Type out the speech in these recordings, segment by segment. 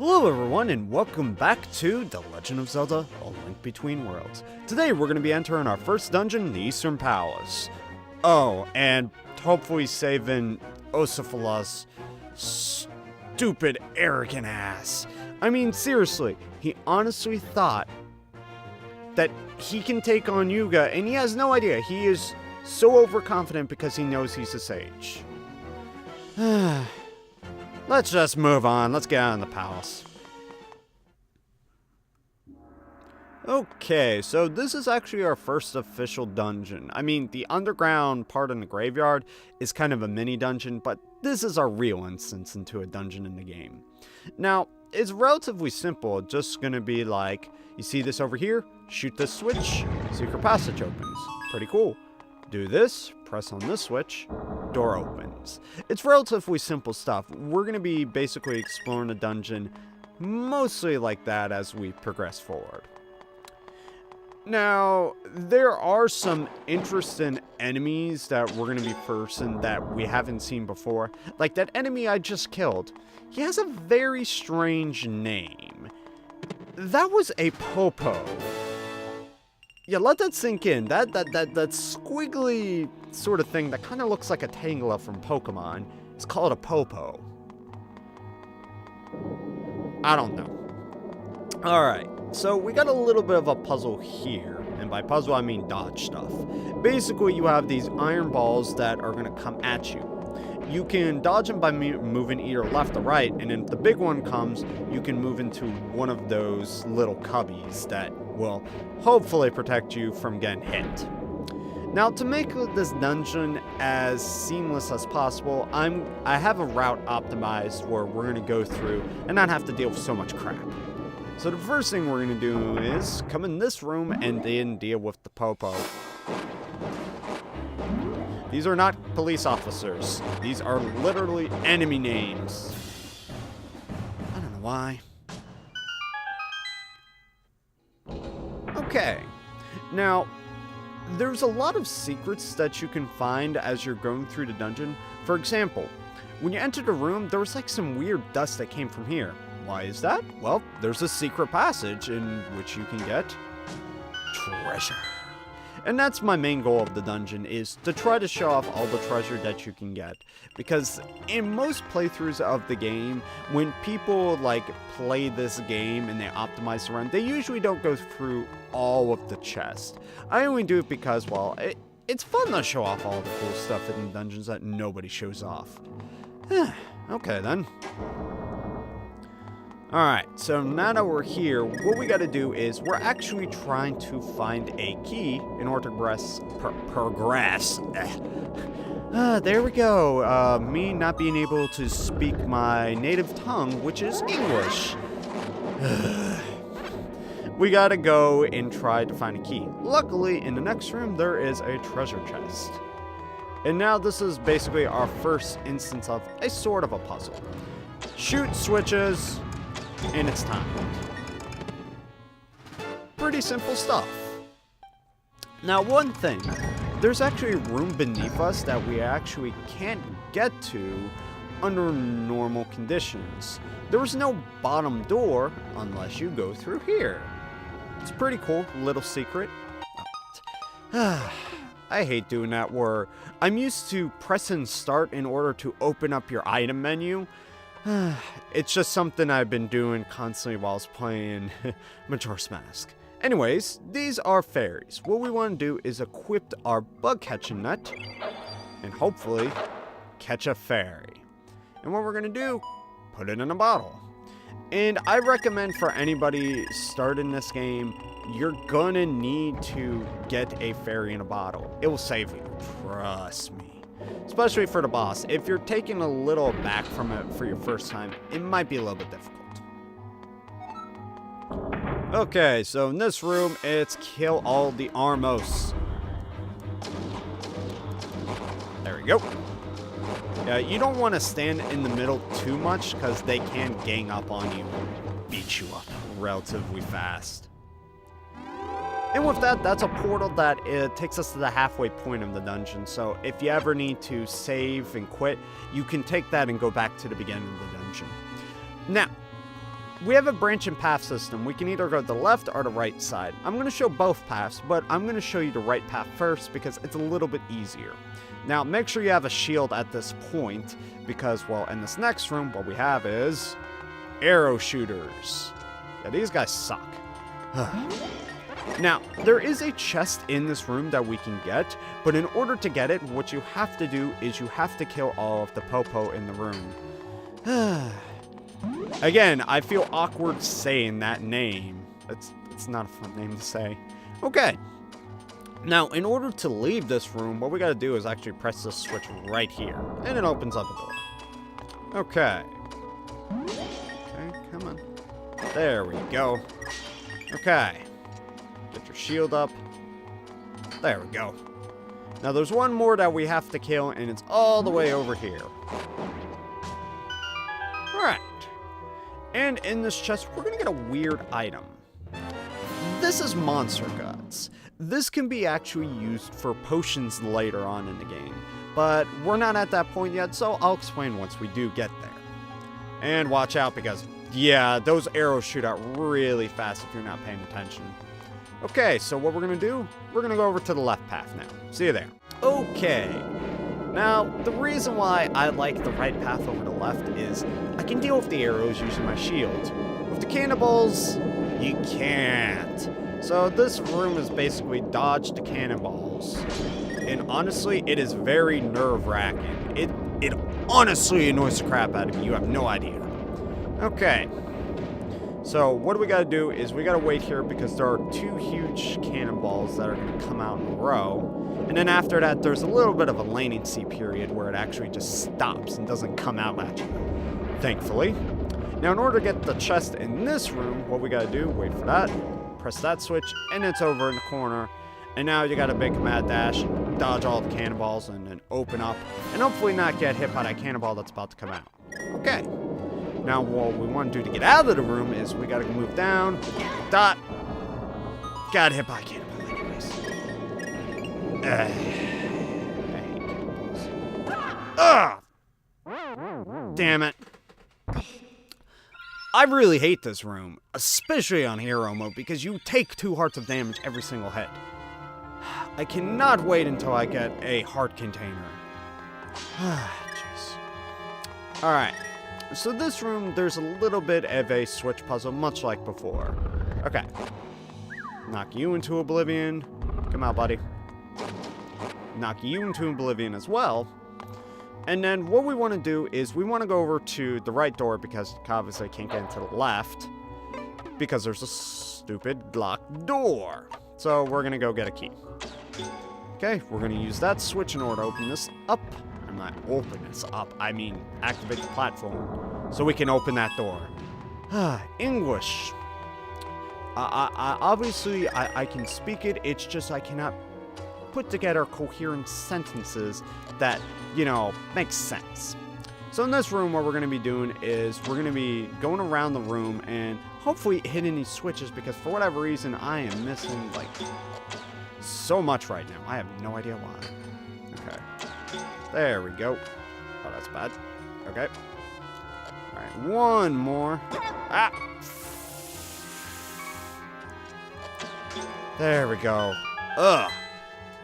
Hello everyone and welcome back to The Legend of Zelda, A Link Between Worlds. Today we're going to be entering our first dungeon, the Eastern Palace. Oh, and hopefully saving Osifala's stupid, arrogant ass. I mean, seriously, he honestly thought that he can take on Yuga, and he has no idea. He is so overconfident because he knows he's a sage. Let's just move on. Let's get out of the palace. Okay, so this is actually our first official dungeon. I mean, the underground part in the graveyard is kind of a mini dungeon, but this is our real instance into a dungeon in the game. Now, it's relatively simple. It's just going to be like, you see this over here? Shoot this switch, secret passage opens. Pretty cool. Do this, press on this switch, door opens. It's relatively simple stuff. We're going to be basically exploring the dungeon mostly like that as we progress forward. Now, there are some interesting enemies that we're going to be facing that we haven't seen before. Like that enemy I just killed. He has a very strange name. That was a Popo. Yeah, let that sink in. That squiggly sort of thing that kind of looks like a Tangela from Pokemon. It's called a Popo. I don't know. Alright, so we got a little bit of a puzzle here. And by puzzle, I mean dodge stuff. Basically, you have these iron balls that are going to come at you. You can dodge them by moving either left or right, and if the big one comes, you can move into one of those little cubbies that will hopefully protect you from getting hit. Now, to make this dungeon as seamless as possible, I have a route optimized where we're going to go through and not have to deal with so much crap. So the first thing we're going to do is come in this room and then deal with the Popo. These are not police officers. These are literally enemy names. I don't know why. Okay. Now, there's a lot of secrets that you can find as you're going through the dungeon. For example, when you entered the room, there was like some weird dust that came from here. Why is that? Well, there's a secret passage in which you can get treasure. And that's my main goal of the dungeon, is to try to show off all the treasure that you can get. Because in most playthroughs of the game, when people like play this game and they optimize the run, they usually don't go through all of the chests. I only do it because, well, it's fun to show off all the cool stuff in the dungeons that nobody shows off. Okay then. Alright, so now that we're here, what we gotta do is we're actually trying to find a key in order to progress. There we go. Me not being able to speak my native tongue, which is English. We gotta go and try to find a key. Luckily, in the next room, there is a treasure chest. And now this is basically our first instance of a sort of a puzzle. Shoot switches. And it's time. Pretty simple stuff. Now, one thing, there's actually a room beneath us that we actually can't get to under normal conditions. There was no bottom door unless you go through here. It's pretty cool, little secret. I hate doing that where I'm used to pressing start in order to open up your item menu. It's just something I've been doing constantly while I was playing Majora's Mask. Anyways, these are fairies. What we want to do is equip our bug catching net and hopefully catch a fairy. And what we're going to do, put it in a bottle. And I recommend for anybody starting this game, you're going to need to get a fairy in a bottle. It will save you, trust me. Especially for the boss. If you're taking a little back from it for your first time, it might be a little bit difficult. Okay, so in this room, it's kill all the Armos. There we go. Yeah, you don't want to stand in the middle too much because they can gang up on you and beat you up relatively fast. And with that, that's a portal that takes us to the halfway point of the dungeon. So if you ever need to save and quit, you can take that and go back to the beginning of the dungeon. Now, we have a branch and path system. We can either go to the left or the right side. I'm going to show both paths, but I'm going to show you the right path first because it's a little bit easier. Now, make sure you have a shield at this point because, well, in this next room, what we have is arrow shooters. Yeah, these guys suck. Now, there is a chest in this room that we can get, but in order to get it, what you have to do is you have to kill all of the Popo in the room. Again, I feel awkward saying that name. It's not a fun name to say. Okay. Now, in order to leave this room, what we gotta do is actually press this switch right here, and it opens up a door. Okay. Okay, come on. There we go. Okay. Get your shield up. There we go. Now, there's one more that we have to kill, and it's all the way over here. Alright. And in this chest, we're gonna get a weird item. This is monster guts. This can be actually used for potions later on in the game, but we're not at that point yet, so I'll explain once we do get there. And watch out because, yeah, those arrows shoot out really fast if you're not paying attention. Okay, so what we're gonna do, we're gonna go over to the left path now. See you there. Okay. Now, the reason why I like the right path over the left is I can deal with the arrows using my shield. With the cannonballs, you can't. So this room is basically dodge the cannonballs. And honestly, it is very nerve-wracking. It honestly annoys the crap out of me. You have no idea. Okay. So what we gotta do is we gotta wait here because there are two huge cannonballs that are gonna come out in a row. And then after that, there's a little bit of a latency period where it actually just stops and doesn't come out at you, thankfully. Now, in order to get the chest in this room, what we gotta do, wait for that, press that switch, and it's over in the corner. And now you gotta make a mad dash, dodge all the cannonballs, and then open up, and hopefully not get hit by that cannonball that's about to come out. Okay. Now, what we want to do to get out of the room is we gotta move down, dot, got hit by a cannonball anyways. I hate cannonballs. Ugh! Damn it. I really hate this room, especially on hero mode, because you take 2 hearts of damage every single hit. I cannot wait until I get a heart container. Jeez. Alright, so this room, there's a little bit of a switch puzzle, much like before. Okay. Knock you into oblivion. Come out, buddy. Knock you into oblivion as well. And then what we want to do is we want to go over to the right door because obviously I can't get into the left because there's a stupid locked door. So we're going to go get a key. Okay, we're going to use that switch in order to open this up. I'm not open this up, I mean activate the platform so we can open that door. English. Obviously I can speak it, it's just I cannot put together coherent sentences that, you know, make sense. So in this room, what we're going to be doing is we're going to be going around the room and hopefully hitting these switches because for whatever reason, I am missing, like, so much right now. I have no idea why. Okay. There we go. Oh, that's bad. Okay. All right, one more. Ah! There we go. Ugh.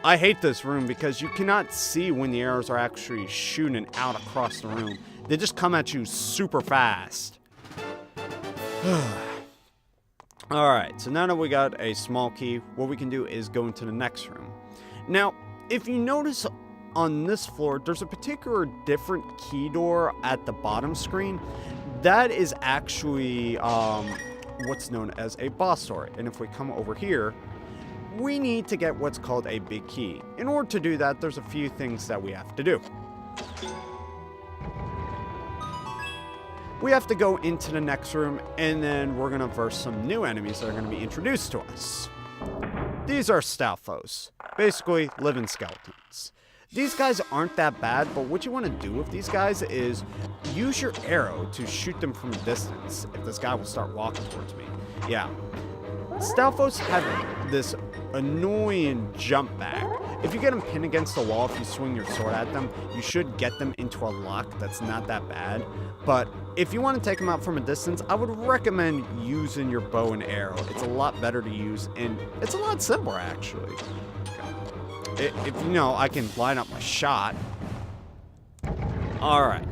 I hate this room because you cannot see when the arrows are actually shooting out across the room. They just come at you super fast. Alright, so now that we got a small key, what we can do is go into the next room. Now, if you notice on this floor, there's a particular different key door at the bottom screen. That is actually what's known as a boss door. And if we come over here, we need to get what's called a big key. In order to do that, there's a few things that we have to do. We have to go into the next room, and then we're gonna verse some new enemies that are gonna be introduced to us. These are Stalfos, basically living skeletons. These guys aren't that bad, but what you want to do with these guys is use your arrow to shoot them from a distance if this guy will start walking towards me. Yeah. Stalfos have this annoying jump back If you get them pinned against the wall, if you swing your sword at them, you should get them into a lock that's not that bad. But if you want to take them out from a distance, I would recommend using your bow and arrow. It's a lot better to use, and it's a lot simpler, actually. If you know, I can line up my shot. Alright.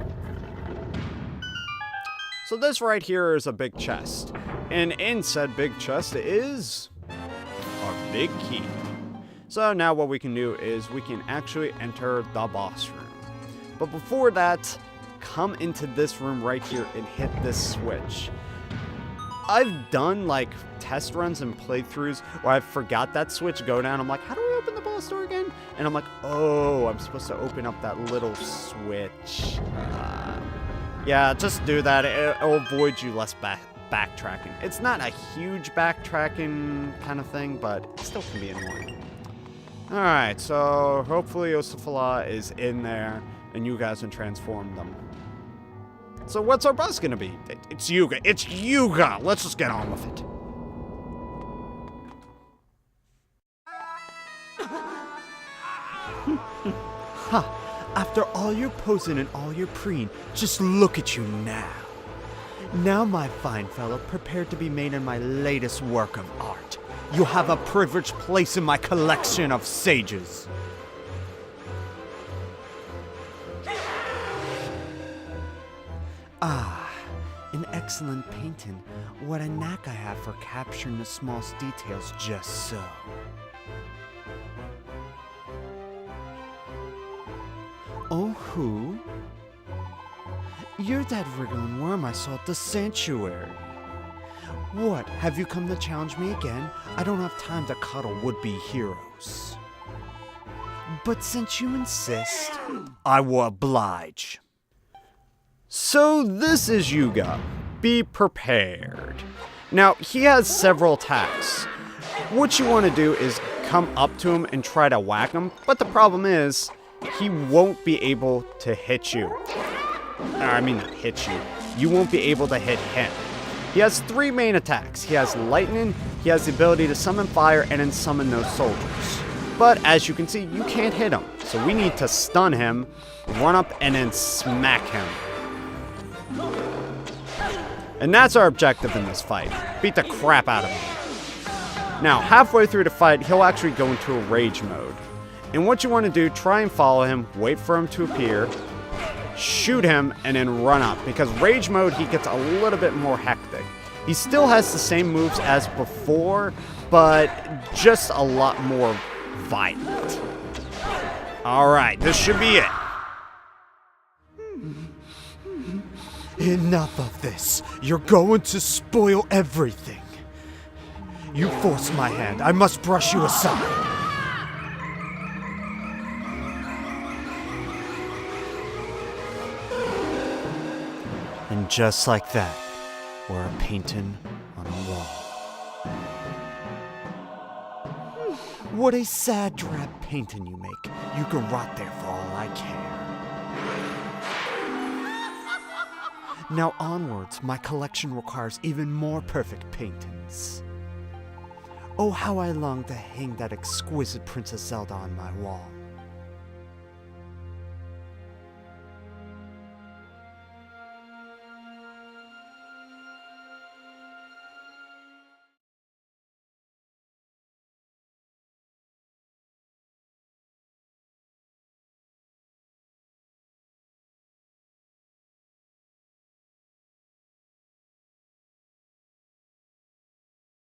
So this right here is a big chest. And in said big chest is our big key. So now what we can do is we can actually enter the boss room. But before that, come into this room right here and hit this switch. I've done like test runs and playthroughs where I forgot that switch go down. I'm like, how do we open the boss door again? And I'm like, oh, I'm supposed to open up that little switch. Yeah, just do that. It'll avoid you less backtracking. It's not a huge backtracking kind of thing, but it still can be annoying. Alright, so hopefully Osifala is in there and you guys can transform them. So what's our boss gonna be? It's Yuga. It's Yuga! Let's just get on with it. Ha! After all your posing and all your preen, just look at you now. Now, my fine fellow, prepared to be made in my latest work of art. You have a privileged place in my collection of sages. Ah, an excellent painting. What a knack I have for capturing the smallest details just so. Oh, who? You're that wriggling worm I saw at the sanctuary. What, have you come to challenge me again? I don't have time to cuddle would-be heroes. But since you insist, I will oblige. So this is Yuga. Be prepared. Now, he has several attacks. What you want to do is come up to him and try to whack him, but the problem is, he won't be able to hit you. I mean, not hit you. You won't be able to hit him. He has 3 main attacks. He has lightning, he has the ability to summon fire, and then summon those soldiers. But as you can see, you can't hit him. So we need to stun him, run up, and then smack him. And that's our objective in this fight. Beat the crap out of him. Now, halfway through the fight, he'll actually go into a rage mode. And what you want to do, try and follow him, wait for him to appear, shoot him, and then run up. Because rage mode, he gets a little bit more hectic. He still has the same moves as before, but just a lot more violent. Alright, this should be it. Enough of this. You're going to spoil everything. You force my hand. I must brush you aside. And just like that, we're a painting on a wall. What a sad, drab painting you make. You can rot there for all I care. Now onwards, my collection requires even more perfect paintings. Oh, how I long to hang that exquisite Princess Zelda on my wall.